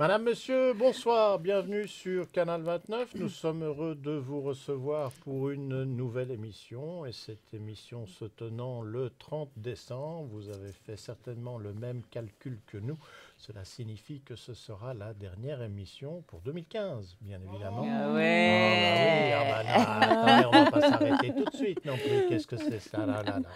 Madame, Monsieur, bonsoir, bienvenue sur Canal 29. Nous sommes heureux de vous recevoir pour une nouvelle émission et cette émission se tenant le 30 décembre. Vous avez fait certainement le même calcul que nous. Cela signifie que ce sera la dernière émission pour 2015, bien évidemment. Ah Ah bah oui, ah ouais. bah non, attendez, on va pas s'arrêter tout de suite non plus. Qu'est-ce que c'est ça là, là, là.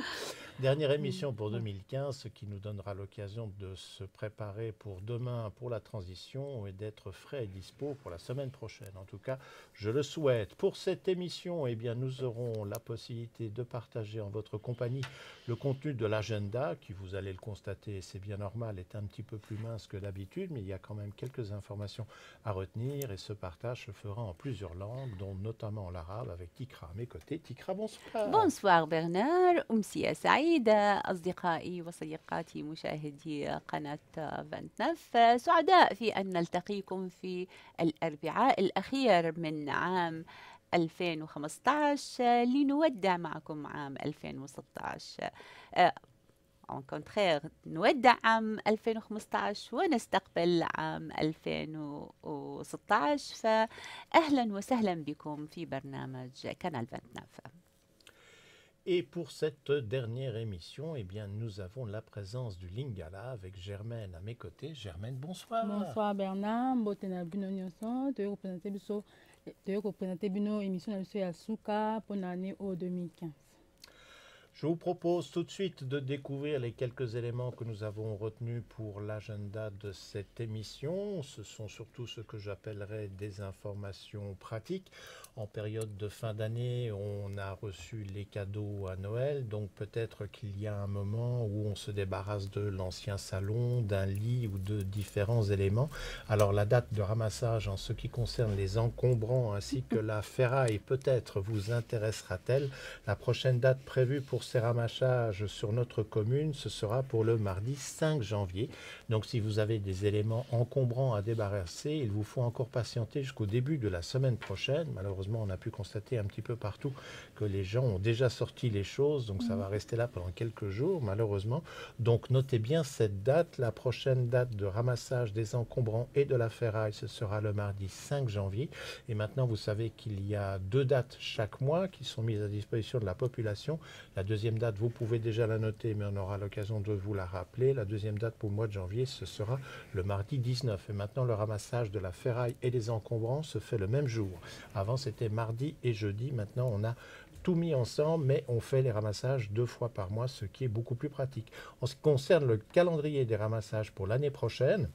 Dernière émission pour 2015, ce qui nous donnera l'occasion de se préparer pour demain, pour la transition et d'être frais et dispo pour la semaine prochaine. En tout cas, je le souhaite. Pour cette émission, eh bien, nous aurons la possibilité de partager en votre compagnie le contenu de l'agenda, qui, vous allez le constater, c'est bien normal, est un petit peu plus mince que d'habitude, mais il y a quand même quelques informations à retenir et ce partage se fera en plusieurs langues, dont notamment l'arabe avec Tikra à mes côtés. Tikra, bonsoir. بونسوار برنار، أمسية سعيدة أصدقائي وصديقاتي مشاهدي قناة فانتنف. سعداء في أن نلتقيكم في الأربعاء الأخير من عام 2015 لنودع معكم عام 2016. en contraire نودع عام 2015 ونستقبل عام 2016. فأهلا وسهلا بكم في برنامج كانال 29. Et pour cette dernière émission, eh bien, nous avons la présence du Lingala avec Germaine à mes côtés. Germaine, bonsoir. Bonsoir Bernard, mbote na bino nyonso, toyo représenter bino émission na biso ya suka pour l'année 2015. Je vous propose tout de suite de découvrir les quelques éléments que nous avons retenus pour l'agenda de cette émission. Ce sont surtout ce que j'appellerais des informations pratiques. En période de fin d'année, on a reçu les cadeaux à Noël, donc peut-être qu'il y a un moment où on se débarrasse de l'ancien salon, d'un lit ou de différents éléments. Alors la date de ramassage en ce qui concerne les encombrants ainsi que la ferraille peut-être vous intéressera-t-elle. La prochaine date prévue pour ces ramassages sur notre commune, ce sera pour le mardi 5 janvier. Donc si vous avez des éléments encombrants à débarrasser, il vous faut encore patienter jusqu'au début de la semaine prochaine. Malheureusement, on a pu constater un petit peu partout que les gens ont déjà sorti les choses, donc ça va rester là pendant quelques jours, malheureusement. Donc notez bien cette date. La prochaine date de ramassage des encombrants et de la ferraille, ce sera le mardi 5 janvier. Et maintenant, vous savez qu'il y a 2 dates chaque mois qui sont mises à disposition de la population. La deuxième date, vous pouvez déjà la noter, mais on aura l'occasion de vous la rappeler. La deuxième date pour le mois de janvier, ce sera le mardi 19. Et maintenant, le ramassage de la ferraille et des encombrants se fait le même jour. Avant, c'était mardi et jeudi. Maintenant, on a tout mis ensemble, mais on fait les ramassages 2 fois par mois, ce qui est beaucoup plus pratique. En ce qui concerne le calendrier des ramassages pour l'année prochaine,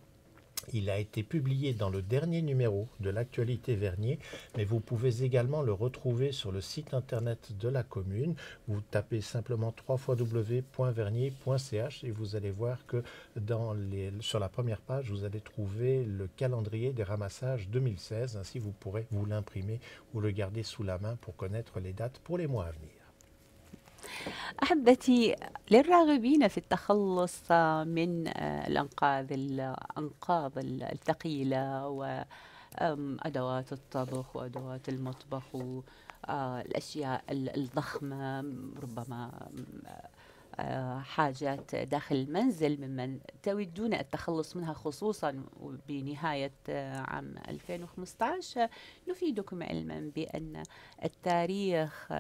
il a été publié dans le dernier numéro de l'actualité Vernier, mais vous pouvez également le retrouver sur le site internet de la commune. Vous tapez simplement www.vernier.ch et vous allez voir que sur la première page, vous allez trouver le calendrier des ramassages 2016. Ainsi, vous pourrez vous l'imprimer ou le garder sous la main pour connaître les dates pour les mois à venir. أحبتي، للراغبين في التخلص من الأنقاض الثقيلة وأدوات الطبخ وأدوات المطبخ والأشياء الضخمة، ربما حاجات داخل المنزل ممن تودون التخلص منها خصوصا بنهاية عام 2015. نفيدكم علما بأن التاريخ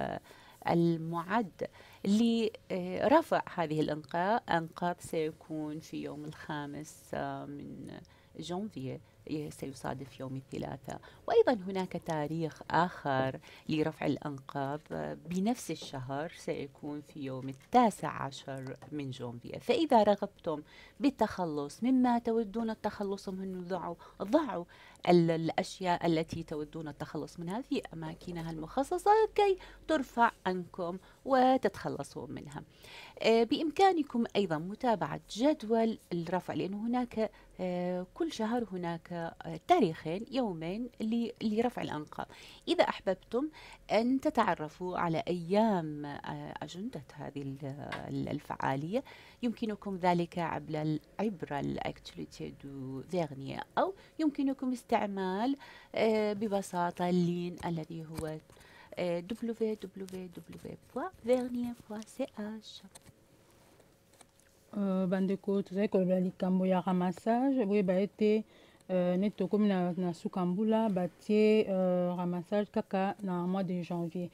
المعد لرفع هذه الأنقاض سيكون في يوم 5 من جانفي، سيصادف يوم الثلاثاء. وأيضا هناك تاريخ آخر لرفع الأنقاض بنفس الشهر، سيكون في يوم 19 من جانفي. فإذا رغبتم بالتخلص مما تودون التخلص منه، ضعوا الأشياء التي تودون التخلص منها في أماكنها المخصصة كي ترفع عنكم وتتخلصوا منها. بإمكانكم أيضا متابعة جدول الرفع، لأن هناك كل شهر هناك تاريخين، يومين لرفع الأنقاض. إذا أحببتم أن تتعرفوا على أيام أجندة هذه الفعالية، يمكنكم ذلك عبر الأكتيفيتي دو فيرنيير، أو يمكنكم استعمال ببساطة اللين الذي هو www.vernier.ch. Bandeko tozali kolobela likambo ya ramassage boyeba ete neti tokomi na suka mbula batie ramassage kaka na mois de janvier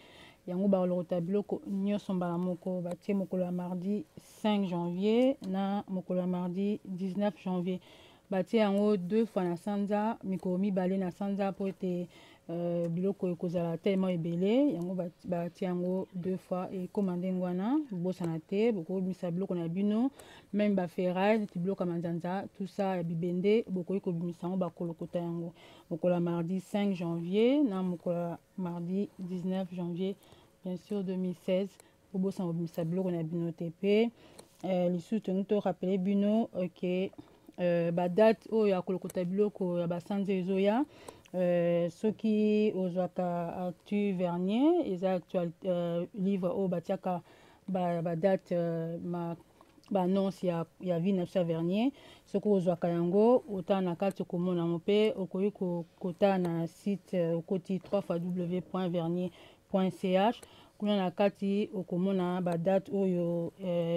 yango bakolokota biloko nyonso mbala moko batie mokolo ya mardi 5 janvier na mokolo ya mardi 19 janvier batie yango 2 fois na sanza mikolo mibale na sanza po ete biloko ekozala tellement ebele yango batie yango 2 fois ekoma ndenge wana bosana te bokobimisa biloko na bino même baferrage neti biloko ya manzanza tout ça ya bibende bokoki kobimisa yango bakolokota yango mokolo ya mardi 5 janvier na mokolo ya mardi 19 janvier bien sûr 2016 po bosana kobimisa biloko na bino te mpe lisusu tongi torapele bino ok badate oyo ya kolokota biloko ya basanza ezoya soki ozwaka Actu Vernier eza actual livre oyo batiaka badate baannonce ya vie na biso ya Vernier soki ozwaka yango otala na kati okomona yango mpe okoki kotala na site okoti www.vernier.ch kuna na kati okomona badate oyo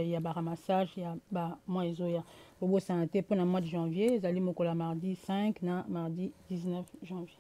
ya baramassage ya bamwa ezoya bobosana te mpona mois de janvier ezali mokolo ya mardi 5 na mardi 19 janvier.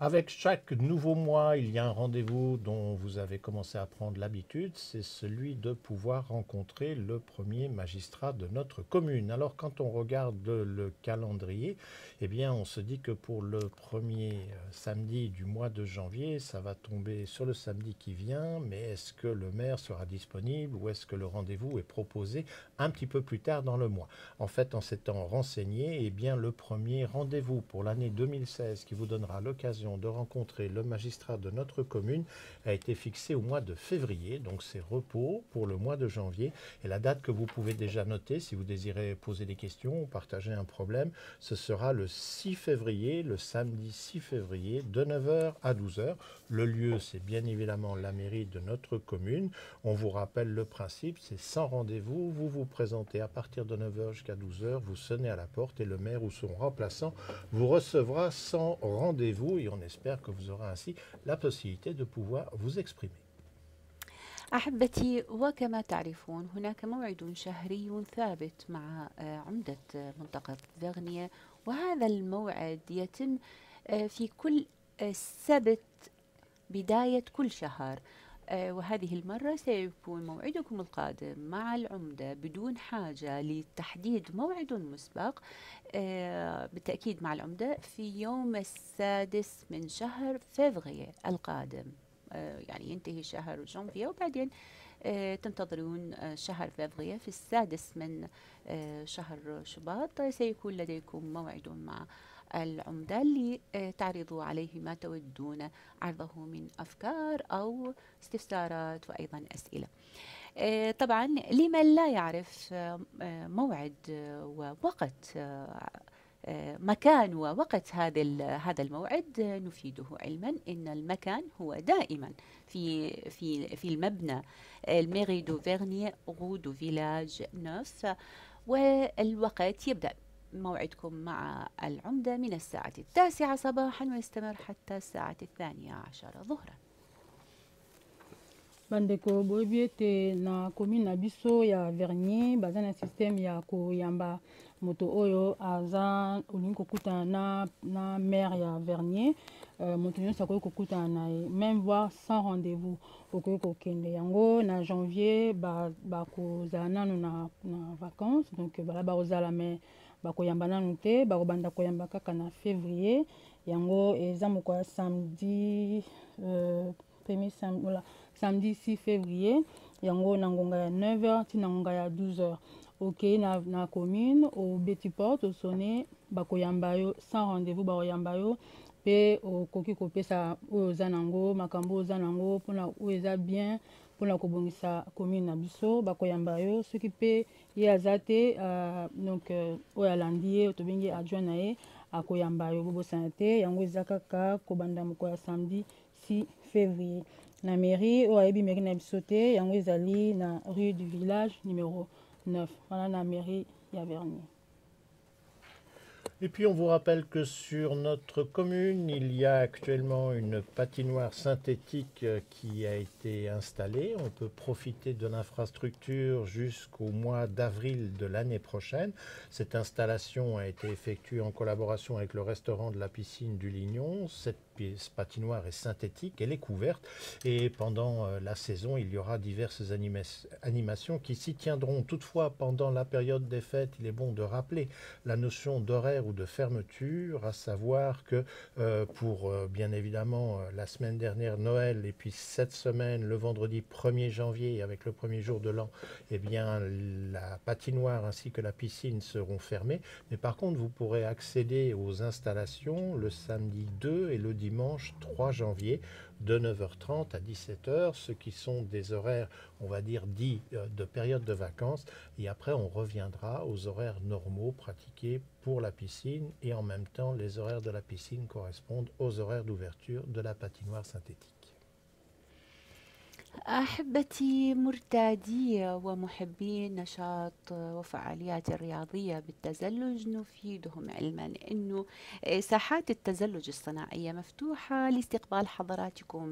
Avec chaque nouveau mois, il y a un rendez-vous dont vous avez commencé à prendre l'habitude, c'est celui de pouvoir rencontrer le premier magistrat de notre commune. Alors quand on regarde le calendrier, eh bien on se dit que pour le premier samedi du mois de janvier, ça va tomber sur le samedi qui vient, mais est-ce que le maire sera disponible ou est-ce que le rendez-vous est proposé un petit peu plus tard dans le mois? En fait, en s'étant renseigné, eh bien le premier rendez-vous pour l'année 2016 qui vous donnera l'occasion de rencontrer le magistrat de notre commune a été fixé au mois de février, donc c'est repos pour le mois de janvier. Et la date que vous pouvez déjà noter si vous désirez poser des questions ou partager un problème, ce sera le 6 février, le samedi 6 février de 9h à 12h. Le lieu, c'est bien évidemment la mairie de notre commune. On vous rappelle le principe, c'est sans rendez-vous, vous vous présentez à partir de 9h jusqu'à 12h, vous sonnez à la porte et le maire ou son remplaçant vous recevra sans rendez-vous et on espère que vous aurez ainsi la possibilité de pouvoir vous exprimer. أحبتي وكما تعرفون هناك موعد شهري ثابت مع عمدة منطقة فيغنيا وهذا الموعد يتم في كل سبت بداية كل شهر وهذه المرة سيكون موعدكم القادم مع العمدة بدون حاجة لتحديد موعد مسبق بالتأكيد مع العمدة في يوم 6 من شهر فبراير القادم يعني ينتهي شهر جانفيا وبعدين تنتظرون شهر فبراير في 6 من شهر شباط سيكون لديكم موعد مع العمدة لتعرضوا عليه ما تودون عرضه من أفكار أو استفسارات وأيضا أسئلة. طبعا لمن لا يعرف موعد ووقت مكان ووقت هذا الموعد نفيده علما ان المكان هو دائما في المبنى الميري دو فيرني غو دو فيلاج 9 والوقت يبدأ موعدكم مع العمدة من الساعة 9 صباحا ويستمر حتى الساعة 12 ظهرا. bandeko boyebi ete na commune na biso ya Vernier baza na système ya koyamba moto oyo aza olingi kokutana na maire ya Vernier moto nyonso akoki kokutana na ye même voir sans rendez-vous okoki kokende yango na janvier bakozala nanu na vacances donc bala bakozala mais bakoyamba nanu te bakobanda koyamba kaka na février yango eza mokolo ya samedi premier samedi voilà samedi 6 février yango na ngonga ya 9h ti na ngonga ya 12h ok na commune au beti porte au sonné bakoyamba yo sans rendez-vous bakoyamba yo pe okoki kopesa oyo oza nango makambo oza nango mpona oyo eza bien mpona kobongisa commune na biso bakoyamba yo soki pe ye aza te donc oyo alandi ye tobengi adjoint na ye akoyamba yo bobosana te yango eza kaka kobanda mokolo ya samedi 6 février na mairie oyo ayebi mairie na biso te yango ezali na rue du village numéro 9 wana na mairie ya Vernier. Et puis on vous rappelle que sur notre commune, il y a actuellement une patinoire synthétique qui a été installée. On peut profiter de l'infrastructure jusqu'au mois d'avril de l'année prochaine. Cette installation a été effectuée en collaboration avec le restaurant de la piscine du Lignon. Cette patinoire est synthétique, elle est couverte et pendant la saison, il y aura diverses animations qui s'y tiendront. Toutefois, pendant la période des fêtes, il est bon de rappeler la notion d'horaire ou de fermeture, à savoir que pour bien évidemment la semaine dernière Noël et puis cette semaine le vendredi 1er janvier avec le premier jour de l'an, eh bien la patinoire ainsi que la piscine seront fermées. Mais par contre, vous pourrez accéder aux installations le samedi 2 et le dimanche 3 janvier de 9h30 à 17h, ce qui sont des horaires, on va dire, dits de période de vacances. Et après, on reviendra aux horaires normaux pratiqués pour la piscine. Et en même temps, les horaires de la piscine correspondent aux horaires d'ouverture de la patinoire synthétique. أحبتي مرتادي ومحبي النشاط وفعاليات الرياضية بالتزلج، نفيدهم علما أنه ساحات التزلج الصناعية مفتوحة لاستقبال حضراتكم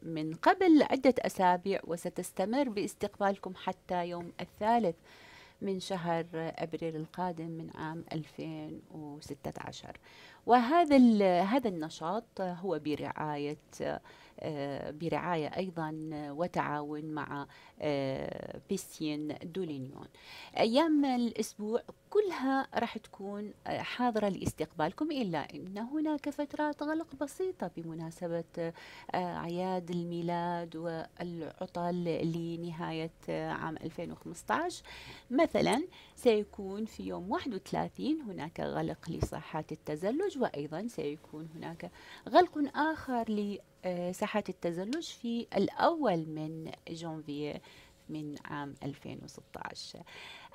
من قبل عدة أسابيع، وستستمر باستقبالكم حتى يوم 3 من شهر أبريل القادم من عام 2016. هذا النشاط هو برعاية أيضا وتعاون مع بيسين دولينيون. أيام الأسبوع كلها راح تكون حاضرة لاستقبالكم، إلا أن هناك فترات غلق بسيطة بمناسبة أعياد الميلاد والعطل لنهاية عام 2015. مثلا سيكون في يوم 31 هناك غلق لساحات التزلج، وأيضا سيكون هناك غلق آخر لساحات التزلج في الأول من جانفي من عام 2016.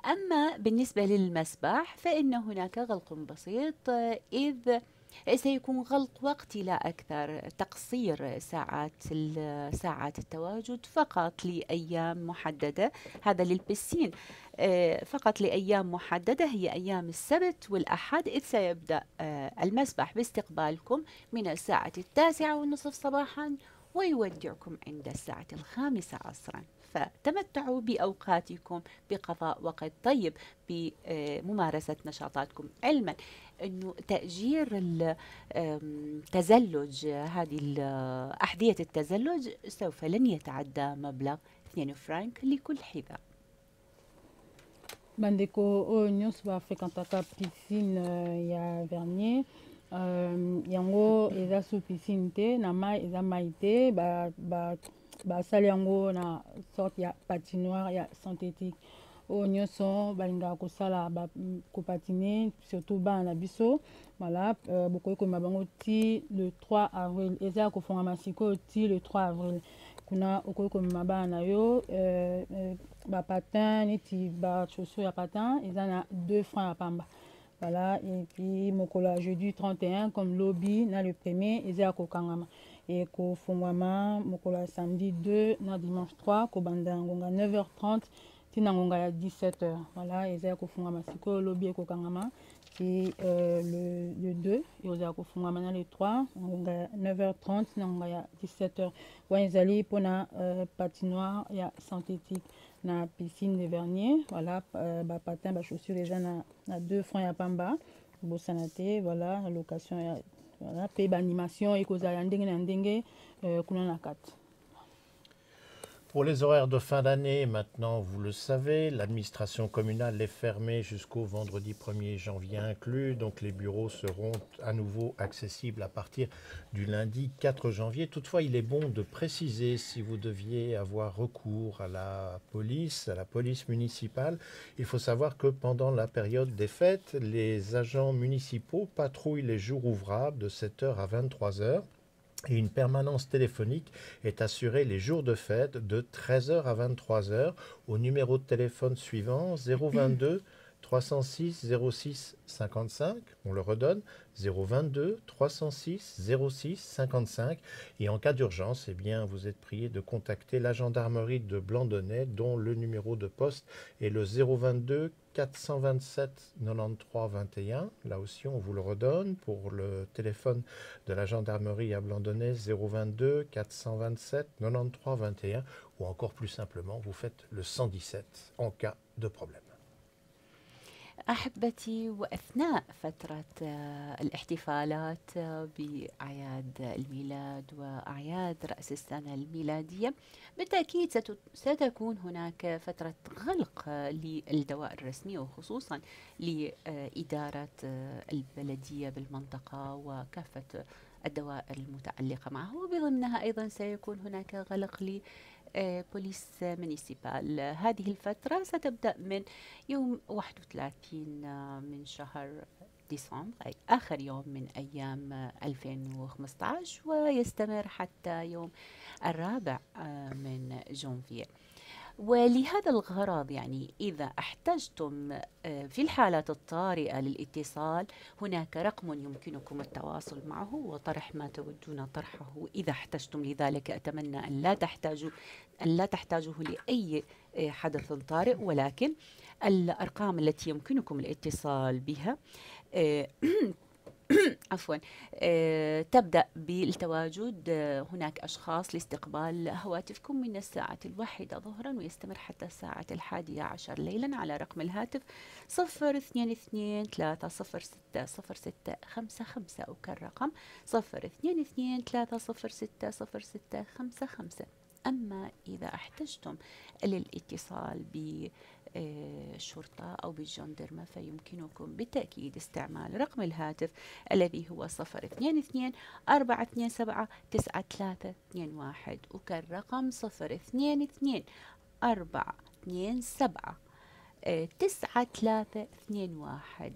أما بالنسبة للمسبح فإن هناك غلق بسيط، إذ سيكون غلق وقتي لا أكثر، تقصير ساعات التواجد فقط لأيام محددة. هذا للبسين فقط لأيام محددة، هي أيام السبت والأحد، إذ سيبدأ المسبح باستقبالكم من الساعة 9:30 صباحا ويودعكم عند الساعة 5 عصرا. فتمتعوا بأوقاتكم بقضاء وقت طيب بممارسة نشاطاتكم، علما أنه تأجير التزلج، هذه أحذية التزلج سوف لن يتعدى مبلغ 2 فرنك لكل حذاء. bandeko oyo nyonso bafréquentaka piscine ya Vernier, yango eza su piscine te, na mai eza mai te, basali yango na sorte ya patinoire ya synthétique. Oyo nyonso balingaka kosala kopatine, surtout bana na biso. Voilà, bokoki koyeba bango ti le 3 avril, eza kofongama sikoyo ti le 3 avril. Kuna okoki komema bana na yo bapatin neti bachaussure ya patin eza na 2 francs ya pamba. Voilà, et puis mokolo ya jeudi 31 comme lobby na le premier eza ya kokangama e kofongwama mokolo ya samedi 2 na dimanche 3 kobanda ngonga 9h30 tina ngonga ya 17h. Voilà, eza ya kofongwama sikoyo lobby ekokangama ti le 2 eza ya kofongwama na le 3 ngonga ya 9h30 na ngonga ya 17h. wana ezali mpona patinoire ya synthétique na piscine de Vernier. Voilà, bapatin bachaussure déjà na 2 francs ya pamba bosana te. Voilà, la location ya voilà, pe baanimation ekozala ya ndenge na ndenge kuna na kati. Pour les horaires de fin d'année, maintenant, vous le savez, l'administration communale est fermée jusqu'au vendredi 1er janvier inclus. Donc les bureaux seront à nouveau accessibles à partir du lundi 4 janvier. Toutefois, il est bon de préciser, si vous deviez avoir recours à la police municipale, il faut savoir que pendant la période des fêtes, les agents municipaux patrouillent les jours ouvrables de 7h à 23h. Et une permanence téléphonique est assurée les jours de fête de 13h à 23h au numéro de téléphone suivant 022 306 06 55, on le redonne, 022 306 06 55. Et en cas d'urgence, eh bien, vous êtes prié de contacter la gendarmerie de Blandonnais, dont le numéro de poste est le 022 427 93 21. Là aussi, on vous le redonne pour le téléphone de la gendarmerie à Blandonnais, 022 427 93 21. Ou encore plus simplement, vous faites le 117 en cas de problème. أحبتي، وأثناء فترة الاحتفالات بأعياد الميلاد وأعياد رأس السنة الميلادية بالتأكيد ستكون هناك فترة غلق للدوائر الرسمية، وخصوصا لإدارة البلدية بالمنطقة وكافة الدوائر المتعلقة معه، وبضمنها أيضا سيكون هناك غلق بوليس مونيسيبال. هذه الفترة ستبدأ من يوم 31 من شهر ديسمبر، أي آخر يوم من أيام 2015، ويستمر حتى يوم 4 من جونفير. ولهذا الغرض يعني إذا احتجتم في الحالات الطارئة للاتصال، هناك رقم يمكنكم التواصل معه وطرح ما تودون طرحه إذا احتجتم لذلك. أتمنى أن لا تحتاجوه لأي حدث طارئ، ولكن الأرقام التي يمكنكم الاتصال بها عفوا تبدأ بالتواجد. هناك أشخاص لاستقبال هواتفكم من الساعة 1 ظهرا ويستمر حتى الساعة 11 ليلا على رقم الهاتف 022 306 0655، أو كالرقم 022 306 0655. أما إذا احتجتم للاتصال بالشرطة أو بالجندرمة فيمكنكم بالتأكيد استعمال رقم الهاتف الذي هو 022 427 9321، وكالرقم 022 427 9321.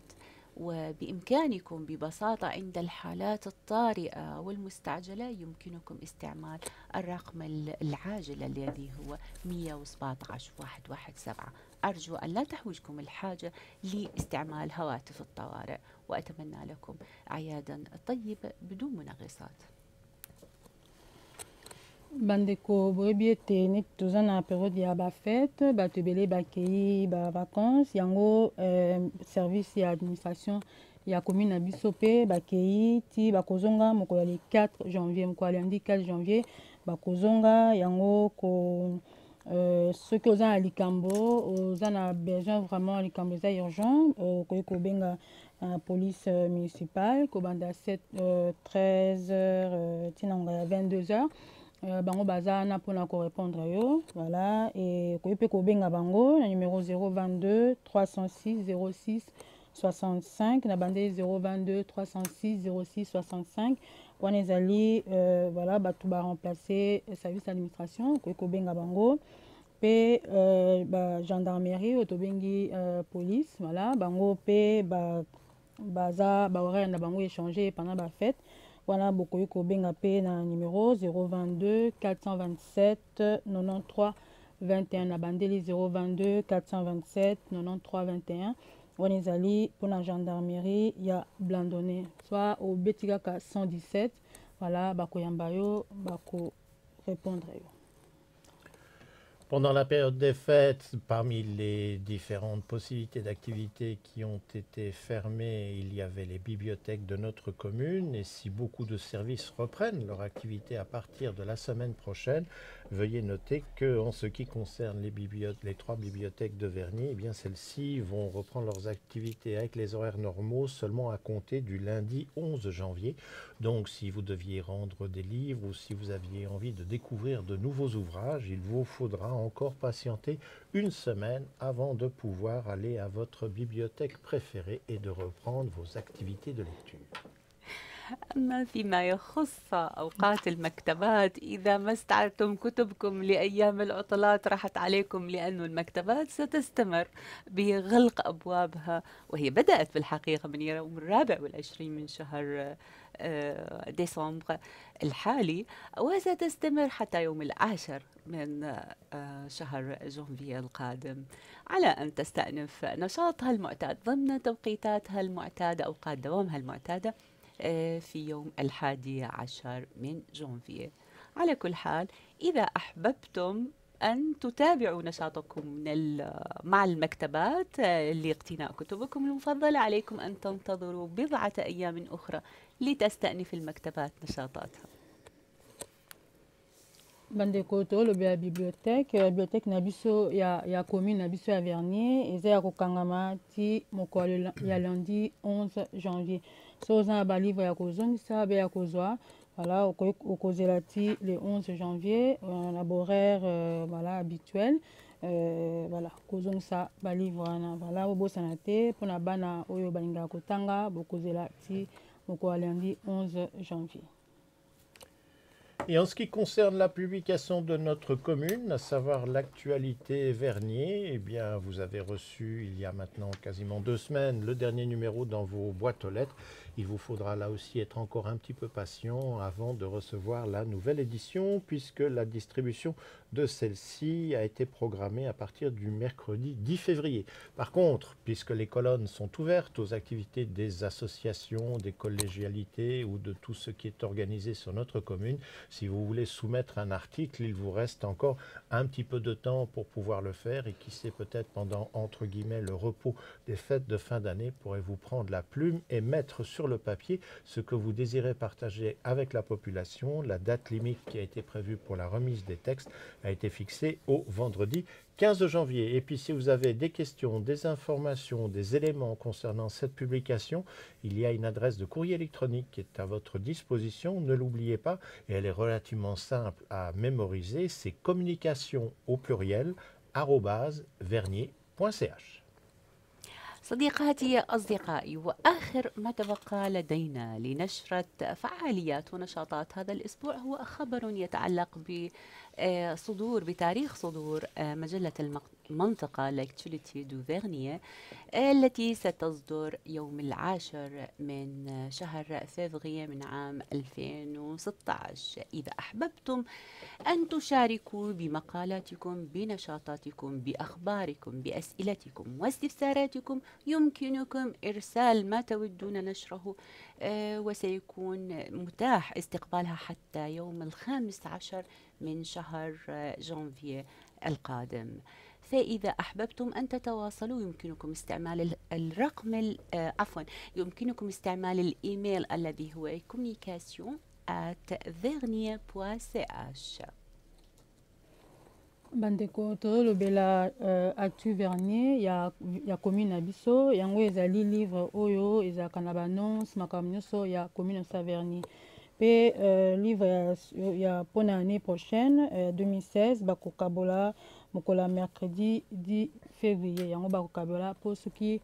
وبإمكانكم ببساطة عند الحالات الطارئة والمستعجلة يمكنكم استعمال الرقم العاجل الذي هو 117 117. أرجو أن لا تحوجكم الحاجة لاستعمال هواتف الطوارئ، وأتمنى لكم أعيادا طيبة بدون منغصات. Bandeko boyebi ete neti toza na periode ya bafete, bato ebele bakei bavacances yango service ya administration ya commune na biso mpe bakei ti bakozonga mokolo ya 4 janvier, mokolo ya lundi 4 janvier bakozonga yango ko soki oza na likambo oza na besoin vraiment likambo eza urgent okoki kobenga police municipale kobanda 13 heures tinanga ya 22 heures. Bango baza na pona ko répondre yo, voilà, et ko pe ko benga bango na numéro 022 306 06 65 na bande 022 306 06 65 wana ezali voilà batu ba remplacer service d'administration ko benga bango pe ba gendarmerie to bengi police, voilà, bango pe baza ba horaire na bango échanger pendant ba fête. Voilà, bokoyi kobenga pe na numéro 022 427 93 21 na bandeli 022 427 93 21 wana ezali mpona gendarmerie ya Blandonnais, soit au betikaka 117. Voilà, bakoyamba yo bako répondre yo. Pendant la période des fêtes, parmi les différentes possibilités d'activités qui ont été fermées, il y avait les bibliothèques de notre commune. Et si beaucoup de services reprennent leur activité à partir de la semaine prochaine, veuillez noter qu'en ce qui concerne les 3 bibliothèques de Vernier, eh bien celles-ci vont reprendre leurs activités avec les horaires normaux seulement à compter du lundi 11 janvier. Donc si vous deviez rendre des livres ou si vous aviez envie de découvrir de nouveaux ouvrages, il vous faudra encore patienter une semaine avant de pouvoir aller à votre bibliothèque préférée et de reprendre vos activités de lecture. أما فيما يخص أوقات المكتبات، إذا ما استعرتم كتبكم لأيام العطلات راحت عليكم، لأن المكتبات ستستمر بغلق أبوابها، وهي بدأت في الحقيقة من يوم 24 من شهر ديسمبر الحالي، وستستمر حتى يوم 10 من شهر جانفي القادم، على أن تستأنف نشاطها المعتاد ضمن توقيتاتها المعتادة، أوقات دوامها المعتادة في يوم 11 من جانفي. على كل حال، إذا أحببتم أن تتابعوا نشاطكم مع المكتبات لاقتناء كتبكم المفضلة، عليكم أن تنتظروا بضعة أيام أخرى لتستأنف المكتبات نشاطاتها. bandeko tolobi ya bibliothèque na biso ya commune na biso ya Vernier eza ya kokangama ti mokolo ya lundi 11 janvier. So oza na balivre ya kozongisa be ya kozwa, voilà, okozela ti le 11 janvier na boraire voilà habituel, voilà, kozongisa balivre wana, voilà, bobosana te mpona bana oyo balingaka kotanga, bokozela ti mokolo ya lundi 11 janvier. Et en ce qui concerne la publication de notre commune, à savoir l'actualité Vernier, eh bien, vous avez reçu il y a maintenant quasiment 2 semaines le dernier numéro dans vos boîtes aux lettres. Il vous faudra là aussi être encore un petit peu patient avant de recevoir la nouvelle édition, puisque la distribution de celle-ci a été programmée à partir du mercredi 10 février. Par contre, puisque les colonnes sont ouvertes aux activités des associations, des collégialités ou de tout ce qui est organisé sur notre commune, si vous voulez soumettre un article, il vous reste encore un petit peu de temps pour pouvoir le faire, et qui sait, peut-être pendant, entre guillemets, le repos des fêtes de fin d'année, pourrez-vous prendre la plume et mettre sur le papier ce que vous désirez partager avec la population. La date limite qui a été prévue pour la remise des textes a été fixée au vendredi 15 janvier. Et puis si vous avez des questions, des informations, des éléments concernant cette publication, il y a une adresse de courrier électronique qui est à votre disposition. Ne l'oubliez pas, et elle est relativement simple à mémoriser. C'est communication au pluriel @vernier.ch. صديقاتي أصدقائي، وآخر ما تبقى لدينا لنشرة فعاليات ونشاطات هذا الأسبوع هو خبر يتعلق بتاريخ صدور مجلة المنطقة لاكتشوليتي دو فيرنيي التي ستصدر يوم 10 من شهر فبراير من عام 2016. إذا أحببتم أن تشاركوا بمقالاتكم، بنشاطاتكم، بأخباركم، بأسئلتكم واستفساراتكم، يمكنكم إرسال ما تودون نشره، وسيكون متاح استقبالها حتى يوم 15 من شهر جانفي القادم. فإذا أحببتم أن تتواصلوا يمكنكم استعمال يمكنكم استعمال الإيميل الذي هو communication@vernier.ch. bandeko tozolobela actu Vernier ya commune na biso, yango ezali livre oyo ezalaka na banonce makambo nyonso ya commune sa Vernier. Pe livre ya mpona année prochaine 2016 bakokabola mokola mercredi 10 février, yango bakokabola mpo soki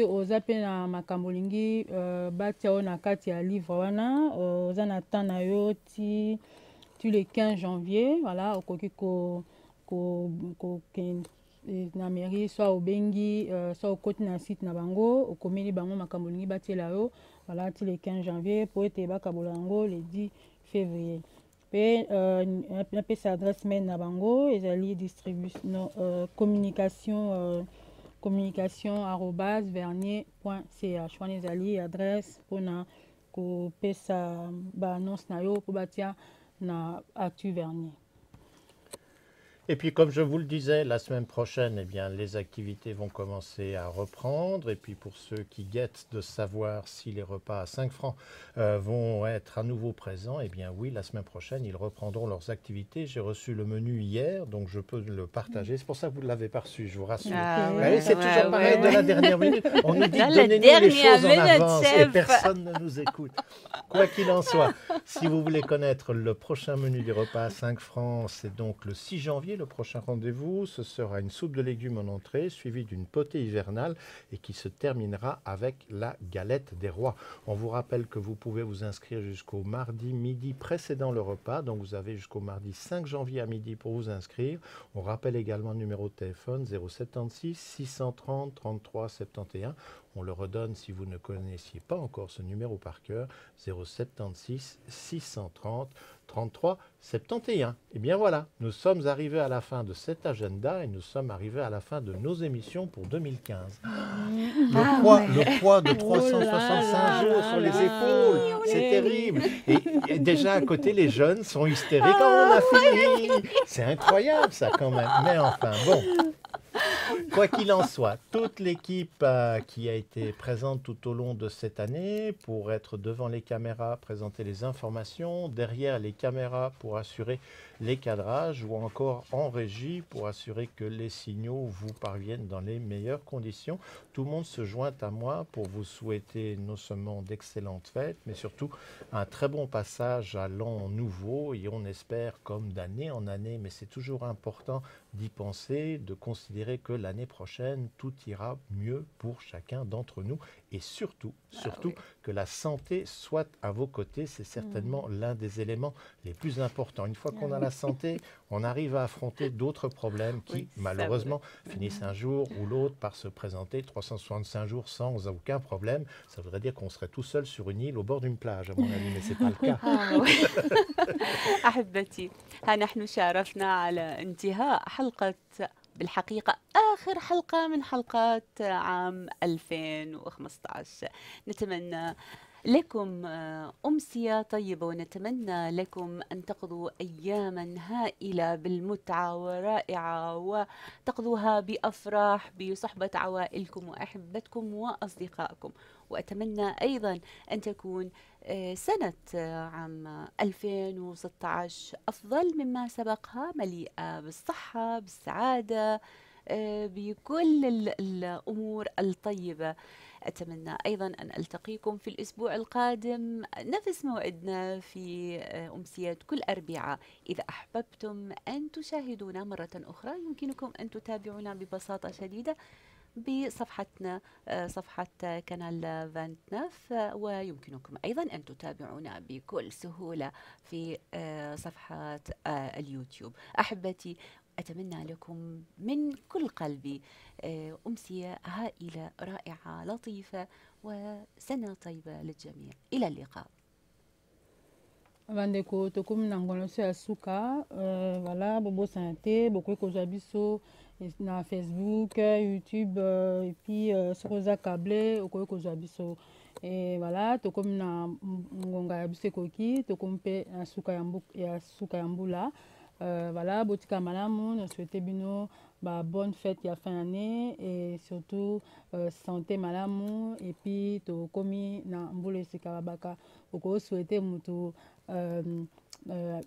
oza mpe na makambo olingi batia oyo na kati ya livre wana, oza na temps na yo ti le 15 janvier, voilà, okoki na mairie soit obengi soit okoti na site na bango okomeli bango makambo olingi batiela yo, voilà, ti le 15 janvier po ete bakabola yango le 10 février. Pe napesa adresse mail na bango ezali distribution communication @vernier.ch, wana ezali adresse mpona kopesa baannonce na yo po batia na actu Vernier. Et puis, comme je vous le disais, la semaine prochaine, eh bien, les activités vont commencer à reprendre. Et puis, pour ceux qui guettent de savoir si les repas à 5 francs vont être à nouveau présents, eh bien, oui, la semaine prochaine, ils reprendront leurs activités. J'ai reçu le menu hier, donc je peux le partager. C'est pour ça que vous ne l'avez pas reçu, je vous rassure. C'est toujours pareil de la dernière minute. On nous dit de donner les choses en avance et personne ne nous écoute. Quoi qu'il en soit, si vous voulez connaître le prochain menu des repas à 5 francs, c'est donc le 6 janvier. janvier, le prochain rendez-vous, ce sera une soupe de légumes en entrée, suivie d'une potée hivernale et qui se terminera avec la galette des rois. On vous rappelle que vous pouvez vous inscrire jusqu'au mardi midi précédent le repas, donc vous avez jusqu'au mardi 5 janvier à midi pour vous inscrire. On rappelle également le numéro de téléphone 076 630 33 71. On le redonne si vous ne connaissiez pas encore ce numéro par cœur, 076 630 33 71. Et bien voilà, nous sommes arrivés à la fin de cet agenda et nous sommes arrivés à la fin de nos émissions pour 2015. Le poids de 365 jours sur les épaules, c'est terrible. Et déjà à côté, les jeunes sont hystériques. Oh, on a fini. C'est incroyable ça quand même. Mais enfin, bon. Quoi qu'il en soit, toute l'équipe qui a été présente tout au long de cette année pour être devant les caméras, présenter les informations, derrière les caméras pour assurer les cadrages ou encore en régie pour assurer que les signaux vous parviennent dans les meilleures conditions. Tout le monde se joint à moi pour vous souhaiter non seulement d'excellentes fêtes, mais surtout un très bon passage à l'an nouveau et on espère comme d'année en année, mais c'est toujours important d'y penser, de considérer que l'année prochaine, tout ira mieux pour chacun d'entre nous et surtout, que la santé soit à vos côtés. C'est certainement l'un des éléments les plus importants. Une fois qu'on a la santé, on arrive à affronter d'autres problèmes qui, malheureusement, finissent un jour ou l'autre par se présenter 365 jours sans aucun problème. Ça voudrait dire qu'on serait tout seul sur une île au bord d'une plage, à mon avis, mais ce n'est pas le cas. أحبتي، ها نحن شارفنا على انتهاء حلقة، بالحقيقة آخر حلقة من حلقات عام 2015. نتمنى لكم أمسية طيبة ونتمنى لكم أن تقضوا أياما هائلة بالمتعة ورائعة وتقضوها بأفراح بصحبة عوائلكم وأحبتكم وأصدقائكم. وأتمنى أيضا أن تكون سنة عام 2016 أفضل مما سبقها، مليئة بالصحة بالسعادة بكل الأمور الطيبة. أتمنى أيضا أن ألتقيكم في الأسبوع القادم، نفس موعدنا في أمسية كل أربعاء. إذا أحببتم أن تشاهدونا مرة أخرى يمكنكم أن تتابعونا ببساطة شديدة بصفحتنا، صفحة كانال 29، ويمكنكم أيضا أن تتابعونا بكل سهولة في صفحة اليوتيوب. أحبتي، أتمنى لكم من كل قلبي أمسية هائلة رائعة لطيفة وسنة طيبة للجميع. إلى اللقاء. Bandeko tokomi na ngono so ya suka voilà bobo santé beaucoup kozwa biso na Facebook, YouTube et puis soko za câblé okoki kozwa biso et voilà tokomi na ngonga ya biso ekoki tokomi mpe na suka ya mbula. Voilà botika malamu na souhaiter bino bonne fête ya fin d'année et surtout santé malamu et puis tokomi na mbula esika babaka oko souhaiter mutu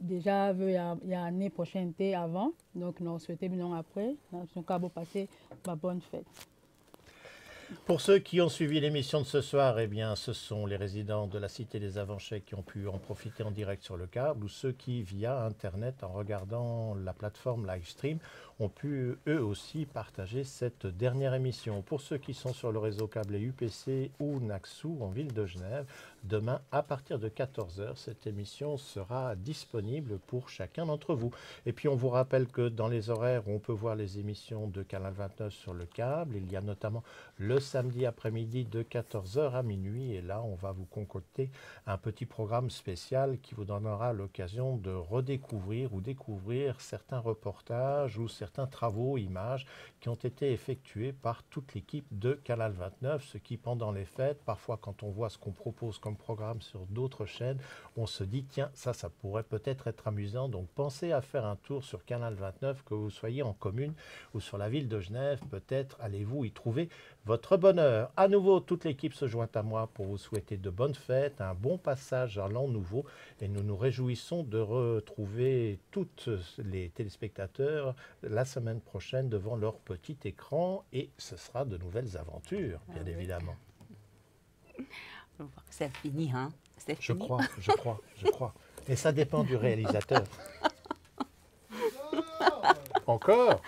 déjà il y a année prochaine avant, donc nous souhaitons bien après nous avons passé bonne fête. Pour ceux qui ont suivi l'émission de ce soir, eh bien, ce sont les résidents de la Cité des Avanchais qui ont pu en profiter en direct sur le câble ou ceux qui, via Internet, en regardant la plateforme Livestream, ont pu eux aussi partager cette dernière émission. Pour ceux qui sont sur le réseau câblé UPC ou Naxou en ville de Genève, demain à partir de 14h, cette émission sera disponible pour chacun d'entre vous. Et puis on vous rappelle que dans les horaires où on peut voir les émissions de Canal 29 sur le câble, il y a notamment le samedi après-midi de 14h à minuit. Et là, on va vous concocter un petit programme spécial qui vous donnera l'occasion de redécouvrir ou découvrir certains reportages ou certains travaux, images qui ont été effectués par toute l'équipe de Canal 29, ce qui, pendant les fêtes, parfois quand on voit ce qu'on propose comme programme sur d'autres chaînes, on se dit tiens, ça pourrait peut-être être amusant. Donc pensez à faire un tour sur Canal 29, que vous soyez en commune ou sur la ville de Genève, peut-être allez-vous y trouver votre bonheur. À nouveau, toute l'équipe se joint à moi pour vous souhaiter de bonnes fêtes, un bon passage à l'an nouveau et nous nous réjouissons de retrouver tous les téléspectateurs la semaine prochaine devant leur petit écran et ce sera de nouvelles aventures, bien évidemment. C'est fini, hein? C'est je fini. crois. Et ça dépend du réalisateur. Encore